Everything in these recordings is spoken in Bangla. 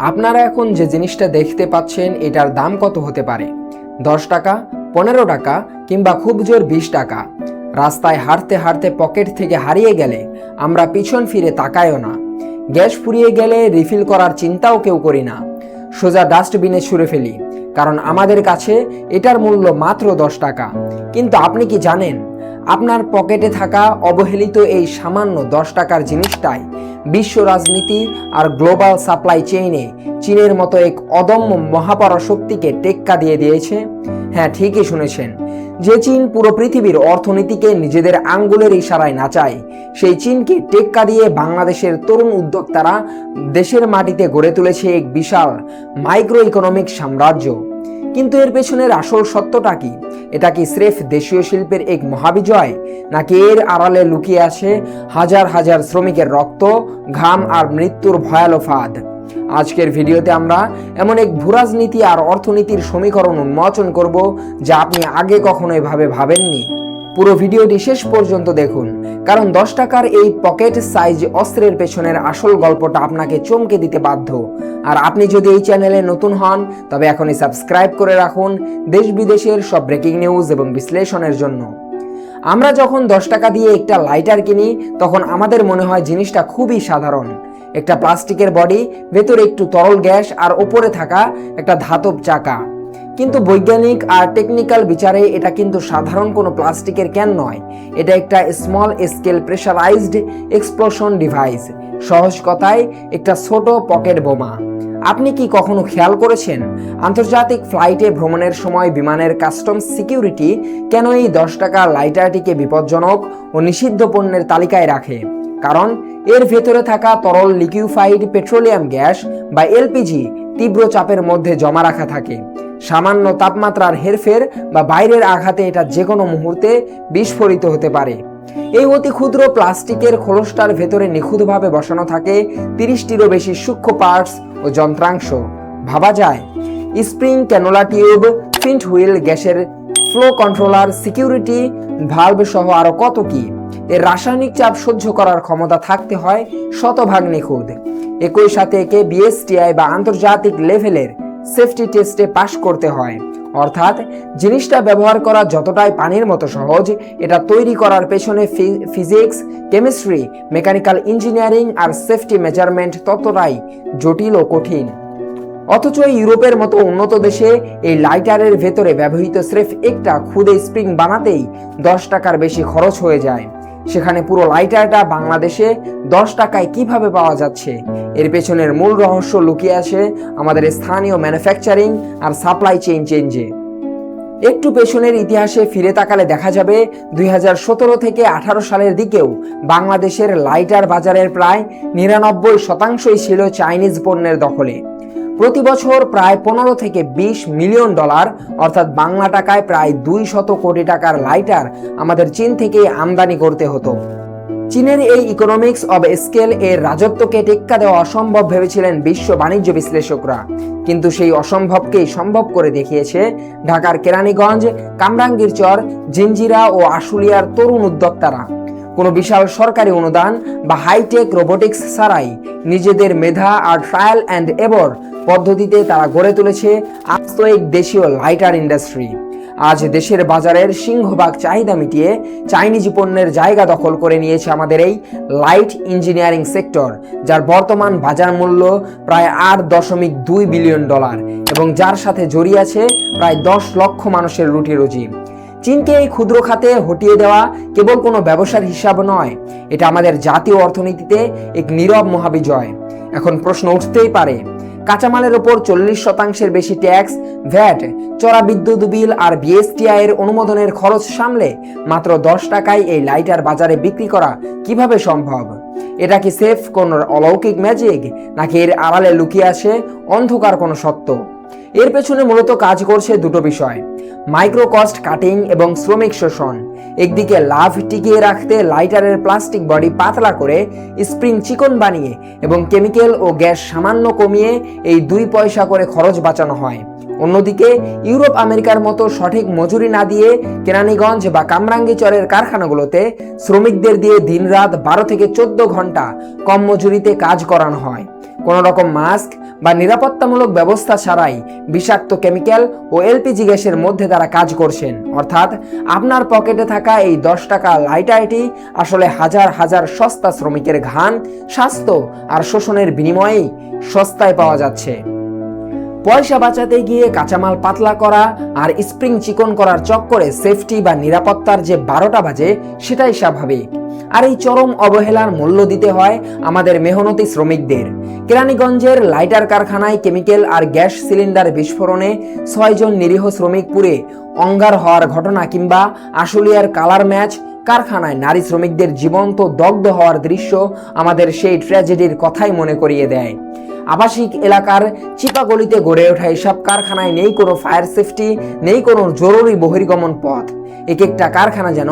আপনারা এখন যে জিনিসটা দেখতে পাচ্ছেন এটার দাম কত হতে পারে? 10 টাকা, 15 টাকা কিংবা খুব জোর 20 টাকা। রাস্তায় হাঁটতে হাঁটতে পকেট থেকে হারিয়ে গেলে আমরা পিছন ফিরে তাকাইও না। গ্যাস ফুরিয়ে গেলে রিফিল করার চিন্তাও কেউ করি না, সোজা ডাস্টবিনে ছুঁড়ে ফেলি, কারণ আমাদের কাছে এটার মূল্য মাত্র 10 টাকা। কিন্তু আপনি কি জানেন, আপনার পকেটে থাকা অবহেলিত এই সামান্য 10 টাকার জিনিসটাই বিশ্ব রাজনীতি আর গ্লোবাল সাপ্লাই চেইনে চীনের মতো এক অদম্য মহাপরাশক্তিকে টেক্কা দিয়ে দিয়েছে? হ্যাঁ, ঠিকই শুনেছেন। যে চীন পুরো পৃথিবীর অর্থনীতিকে নিজেদের আঙ্গুলের ইশারায় নাচায়, সেই চীনকে টেক্কা দিয়ে বাংলাদেশের তরুণ উদ্যোক্তারা দেশের মাটিতে গড়ে তুলেছে এক বিশাল মাইক্রো ইকোনমিক সাম্রাজ্য। কিন্তু এর পেছনের আসল সত্যটা কি? এটা কি স্রেফ দেশীয় শিল্পের এক মহাবিজয়, নাকি এর আড়ালে লুকিয়ে আছে হাজার হাজার শ্রমিকের রক্ত, ঘাম আর মৃত্যুর ভয়ালো ফাঁদ? আজকের ভিডিওতে আমরা এমন এক ভূরাজনীতি আর অর্থনীতির সমীকরণ উন্মোচন করব যা আপনি আগে কখনো এভাবে ভাবেননি। পুরো ভিডিওটি শেষ পর্যন্ত দেখুন, কারণ 10 টাকার এই পকেট সাইজ অস্ত্রের পেছনের আসল গল্পটা আপনাকে চমকে দিতে বাধ্য। আর আপনি যদি এই চ্যানেলে নতুন হন তবে এখনই সাবস্ক্রাইব করে রাখুন দেশ বিদেশের সব ব্রেকিং নিউজ এবং বিশ্লেষণের জন্য। আমরা যখন 10 টাকা দিয়ে একটা লাইটার কিনি তখন আমাদের মনে হয় জিনিসটা খুবই সাধারণ। একটা প্লাস্টিকের বডি, ভেতরে একটু তরল গ্যাস আর ওপরে থাকা একটা ধাতব চাকা। কিন্তু বৈজ্ঞানিক আর টেকনিক্যাল বিচারে এটা কিন্তু সাধারণ কোনো প্লাস্টিকের ক্যান নয়। এটা একটা small scale pressurised explosion device. সহজ কথায় একটা ছোট পকেট বোমা। আপনি কি কখনো খেয়াল করেছেন আন্তর্জাতিক ফ্লাইটে ভ্রমণের সময় বিমানের কাস্টমস সিকিউরিটি কেন এই 10 টাকা লাইটারটিকে বিপজ্জনক ও নিষিদ্ধ পণ্যের তালিকায় রাখে? কারণ এর ভেতরে থাকা তরল লিকুইফাইড পেট্রোলিয়াম গ্যাস বা এলপিজি তীব্র চাপের মধ্যে জমা রাখা থাকে। সামান্য তাপমাত্রার হেরফের বা বাইরের আঘাতে এটা যে কোনো মুহূর্তে বিস্ফোরিত হতে পারে। এই অতি ক্ষুদ্র প্লাস্টিকের খোলসটার ভেতরে নিখুঁতভাবে বসানো থাকে 30টিরও বেশি সূক্ষ্ম পার্টস ও যন্ত্রাংশ। ভাবা যায়, স্প্রিং, ক্যানোলা টিউব, ফিন্ট হুইল, গ্যাসের ফ্লো কন্ট্রোলার, সিকিউরিটি ভালভ সহ আরো কত কি। এর রাসায়নিক চাপ সহ্য করার ক্ষমতা থাকতে হয় শতভাগ নিখুঁত। একই সাথে একে বিএসটিআই বা আন্তর্জাতিক লেভেলের সেফটি টেস্টে পাশ করতে হয়। অর্থাৎ জিনিসটা ব্যবহার করা যতটাই পানির মতো সহজ, এটা তৈরি করার পেছনে ফিজিক্স, কেমিস্ট্রি, মেকানিক্যাল ইঞ্জিনিয়ারিং আর সেফটি মেজারমেন্ট ততটাই জটিল ও কঠিন। অথচ ইউরোপের মতো উন্নত দেশে এই লাইটারের ভেতরে ব্যবহৃত স্রেফ একটা ক্ষুদে স্প্রিং বানাতেই 10 টাকার বেশি খরচ হয়ে যায়। সেখানে পুরো লাইটারটা বাংলাদেশে 10 টাকায় কিভাবে পাওয়া যাচ্ছে? এর পেছনের মূল রহস্য লুকিয়ে আছে আমাদের স্থানীয় ম্যানুফ্যাকচারিং আর সাপ্লাই চেঞ্জে। একটু পেছনের ইতিহাসে ফিরে তাকালে দেখা যাবে 2017 থেকে 18 সালের দিকেও বাংলাদেশের লাইটার বাজারের প্রায় 99% ছিল চাইনিজ পণ্যের দখলে। প্রতি বছর প্রায় 15 থেকে 20 মিলিয়ন ডলার অর্থাৎ বাংলা টাকায় প্রায় 200 কোটি টাকার লাইটার আমাদের চীন থেকে আমদানি করতে হতো। চীনের এই ইকোনমিক্স অব স্কেল এর রাজত্বকে টেক্কা দেওয়া অসম্ভব ভেবেছিলেন বিশ্ব বাণিজ্য বিশ্লেষকরা, কিন্তু সেই অসম্ভবকেই সম্ভব করে দেখিয়েছে ঢাকার কেরানীগঞ্জ, কামরাঙ্গীরচর, জিঞ্জিরা ও আশুলিয়ার তরুণ উদ্যোক্তারা। কোনো বিশাল সরকারি অনুদান বা হাইটেক রোবোটিক্স ছাড়াই নিজেদের মেধা আর ট্রায়াল অ্যান্ড এরর পদ্ধতিতে তারা গড়ে তুলেছে আস্ত এক দেশীয় লাইটার ইন্ডাস্ট্রি। আজ দেশের বাজারের সিংহভাগ চাহিদা মিটিয়ে চাইনিজ পণ্যের জায়গা দখল করে নিয়েছে আমাদের এই লাইট ইঞ্জিনিয়ারিং সেক্টর, যার বর্তমান বাজার মূল্য প্রায় 8.2 বিলিয়ন ডলার এবং যার সাথে জড়িয়ে আছে প্রায় 10 লক্ষ মানুষের রুটি রুজি। চীনকে এই ক্ষুদ্র খাতে হটিয়ে দেওয়া কেবল কোনো ব্যবসার হিসাব নয়, এটা আমাদের জাতীয় অর্থনীতিতে এক নীরব মহাবিজয়। এখন প্রশ্ন উঠতেই পারে, কাঁচামালের ওপর 40% বেশি ট্যাক্স, ভ্যাট, চড়া বিদ্যুৎ বিল আর বিএসটিআই এর অনুমোদনের খরচ সামলে মাত্র 10 টাকায় এই লাইটার বাজারে বিক্রি করা কিভাবে সম্ভব? এটা কি সেফ কোন অলৌকিক ম্যাজিক, নাকি এর আড়ালে লুকিয়ে আছে অন্ধকার কোনো সত্য? এর পেছনে মূলত কাজ করছে দুটো বিষয়, মাইক্রো কস্ট কাটিং এবং শ্রমিক শোষণ। একদিকে লাভ টিকিয়ে রাখতে লাইটারের প্লাস্টিক বডি পাতলা করে স্প্রিং চিকন বানিয়ে এবং কেমিক্যাল ও গ্যাস সামান্য কমিয়ে এই 2 পয়সা করে খরচ বাঁচানো হয়। অন্যদিকে ইউরোপ আমেরিকার মতো সঠিক মজুরি না দিয়ে কেরানীগঞ্জ বা কামরাঙ্গীরচরের কারখানাগুলোতে শ্রমিকদের দিয়ে দিনরাত 12 থেকে 14 ঘন্টা কম মজুরিতে কাজ করানো হয়। কোনো রকম মাস্ক বা নিরাপত্তামূলক ব্যবস্থা ছাড়াই বিষাক্ত কেমিক্যাল ও এলপিজি গ্যাসের মধ্যে তারা কাজ করছেন। অর্থাৎ আপনার পকেটে থাকা এই 10 টাকা লাইটারটি আসলে হাজার হাজার সস্তা শ্রমিকের ঘাম, স্বাস্থ্য আর শোষণের বিনিময়েই সস্তায় পাওয়া যাচ্ছে। পয়সা বাঁচাতে গিয়ে কাঁচামাল পাতলা করা আর স্প্রিং চিকন করার চক্করে সেফটি বা নিরাপত্তার যে 12টা বাজে সেটাই স্বাভাবিক। আর এই চরম অবহেলার মূল্য দিতে হয় আমাদের মেহনতি শ্রমিকদের। কেরানীগঞ্জের লাইটার কারখানায় কেমিক্যাল আর গ্যাস সিলিন্ডার বিস্ফোরণে 6 জন নিরীহ শ্রমিক পুড়ে অঙ্গার হওয়ার ঘটনা, কিংবা আশুলিয়ার কালার ম্যাচ কারখানায় নারী শ্রমিকদের জীবন্ত দগ্ধ হওয়ার দৃশ্য আমাদের সেই ট্র্যাজেডির কথাই মনে করিয়ে দেয়। আবাসিক এলাকার চিপাগলিতে গড়ে ওঠা এসব কারখানায় নেই কোনো ফায়ার সেফটি, নেই কোনো জরুরি বহির্গমন পথ। এক একটা কারখানা যেন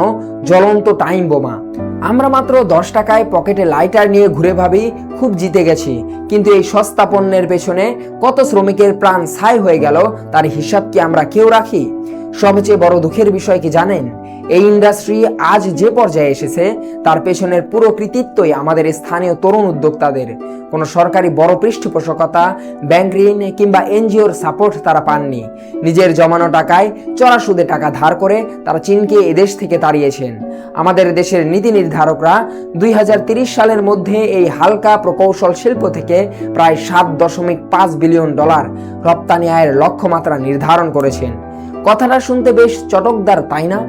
জ্বলন্ত টাইম বোমা। আমরা মাত্র 10 টাকায় পকেটে লাইটার নিয়ে ঘুরে ভাবি খুব জিতে গেছি, কিন্তু এই সস্তা পণ্যের পেছনে কত শ্রমিকের প্রাণ ছাই হয়ে গেল তার হিসাব কি আমরা কেউ রাখি? সবচেয়ে বড় দুঃখের বিষয় কি জানেন? এই ইন্ডাস্ট্রি আজ যে পর্যায়ে এসেছে তার পেছনের পুরো কৃতিত্বই আমাদের স্থানীয় তরুণ উদ্যোক্তাদের। কোনো সরকারি বড় পৃষ্ঠপোষকতা, ব্যাংক ঋণ কিংবা এনজিওর সাপোর্ট তারা পাননি। নিজের জমানো টাকায় চড়া সুদে টাকা ধার করে তারা চীনকে এদেশ থেকে তাড়িয়েছেন। আমাদের দেশের নীতি নির্ধারকরা 2030 সালের মধ্যে এই হালকা প্রকৌশল শিল্প থেকে প্রায় $7.5 বিলিয়ন রপ্তানি আয়ের লক্ষ্যমাত্রা নির্ধারণ করেছেন। কথাটা শুনতে বেশ চটকদার, তাই না?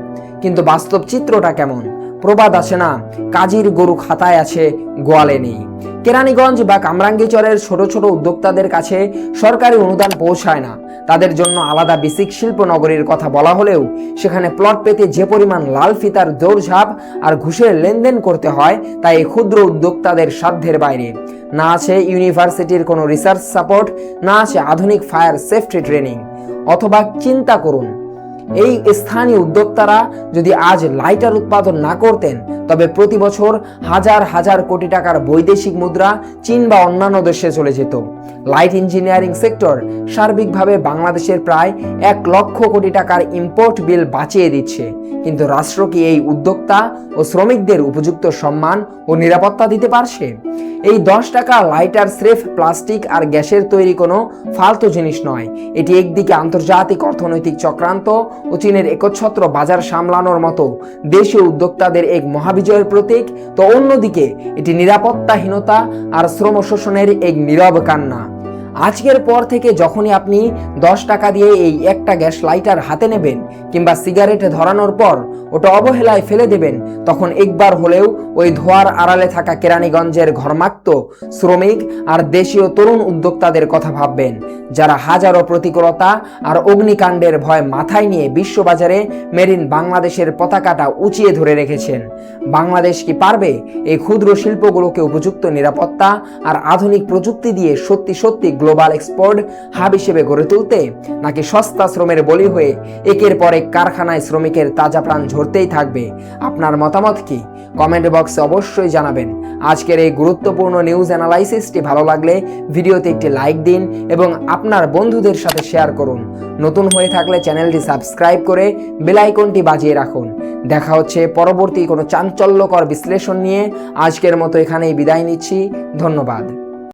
কিন্তু বাস্তব চিত্রটা কেমন? প্রবাদ আছে না, কাজীর গরু খাতায় আছে, গোয়ালে নেই। কেরানীগঞ্জ বা কামরাঙ্গীরচরের ছোট ছোট উদ্যোক্তাদের কাছে সরকারি অনুদান পৌঁছায় না। তাদের জন্য আলাদা বেসিক শিল্প নগরীর কথা বলা হলেও সেখানে প্লট পেতে যে পরিমাণ লাল ফিতার দৌড়ঝাঁপ আর ঘুষের লেনদেন করতে হয় তা এই ক্ষুদ্র উদ্যোক্তাদের সাধ্যের বাইরে। না আছে ইউনিভার্সিটির কোনো রিসার্চ সাপোর্ট, না আছে আধুনিক ফায়ার সেফটি ট্রেনিং। অথবা চিন্তা করুন, এই স্থানীয় উদ্যোক্তারা যদি আজ লাইটার উৎপাদন না করতেন তবে প্রতি বছর হাজার হাজার কোটি টাকার বৈদেশিক মুদ্রা চীন বা অন্যান্য দেশে চলে যেত। লাইট ইঞ্জিনিয়ারিং সেক্টর সার্বিকভাবে বাংলাদেশের প্রায় 1 লক্ষ কোটি টাকার ইম্পোর্ট বিল বাঁচিয়ে দিচ্ছে। কিন্তু রাষ্ট্র কি এই উদ্যোক্তা ও শ্রমিকদের উপযুক্ত সম্মান ও নিরাপত্তা দিতে পারছে? এই 10 টাকা লাইটার স্রেফ প্লাস্টিক আর গ্যাসের তৈরি কোনো ফালতু জিনিস নয়। এটি একদিকে আন্তর্জাতিক অর্থনৈতিক চক্রান্ত ও চীনের একচ্ছত্র বাজার সামলানোর মতো দেশীয় উদ্যোক্তাদের এক মহাবিজয়ের প্রতীক, তো অন্যদিকে এটি নিরাপত্তাহীনতা আর শ্রম শোষণের এক নীরব কান্না। আজকের পর থেকে যখনই আপনি 10 টাকা দিয়ে এই একটা গ্যাস লাইটার হাতে নেবেন কিংবা সিগারেট ধরানোর পর ওটা অবহেলায় ফেলে দেবেন, তখন একবার হলেও ওই ধোয়ার আড়ালে থাকা কেরানীগঞ্জের ঘর্মাক্ত শ্রমিক আর দেশীয় তরুণ উদ্যোক্তাদের কথা ভাববেন, যারা হাজারো প্রতিকূলতা আর অগ্নিকাণ্ডের ভয় মাথায় নিয়ে বিশ্ববাজারে মেড ইন বাংলাদেশের পতাকাটা উঁচিয়ে ধরে রেখেছেন। বাংলাদেশ কি পারবে এই ক্ষুদ্র শিল্পগুলোকে উপযুক্ত নিরাপত্তা আর আধুনিক প্রযুক্তি দিয়ে সত্যি সত্যি গ্লোবাল এক্সপোর্ট হাব হিসেবে গড়ে তুলতে, নাকি সস্তা শ্রমের বলি হয়ে একের পর এক কারখানায় শ্রমিকের তাজা প্রাণ ঝরতেই থাকবে? আপনার মতামত কি? কমেন্ট বক্সে অবশ্যই জানাবেন। আজকের এই গুরুত্বপূর্ণ নিউজ অ্যানালাইসিসটি ভালো লাগলে ভিডিওতে একটি লাইক দিন এবং আপনার বন্ধুদের সাথে শেয়ার করুন। নতুন হয়ে থাকলে চ্যানেলটি সাবস্ক্রাইব করে বেল আইকনটি বাজিয়ে রাখুন। দেখা হচ্ছে পরবর্তী কোনো চাঞ্চল্যকর বিশ্লেষণ নিয়ে। আজকের মতো এখানেই বিদায় নিচ্ছি। ধন্যবাদ।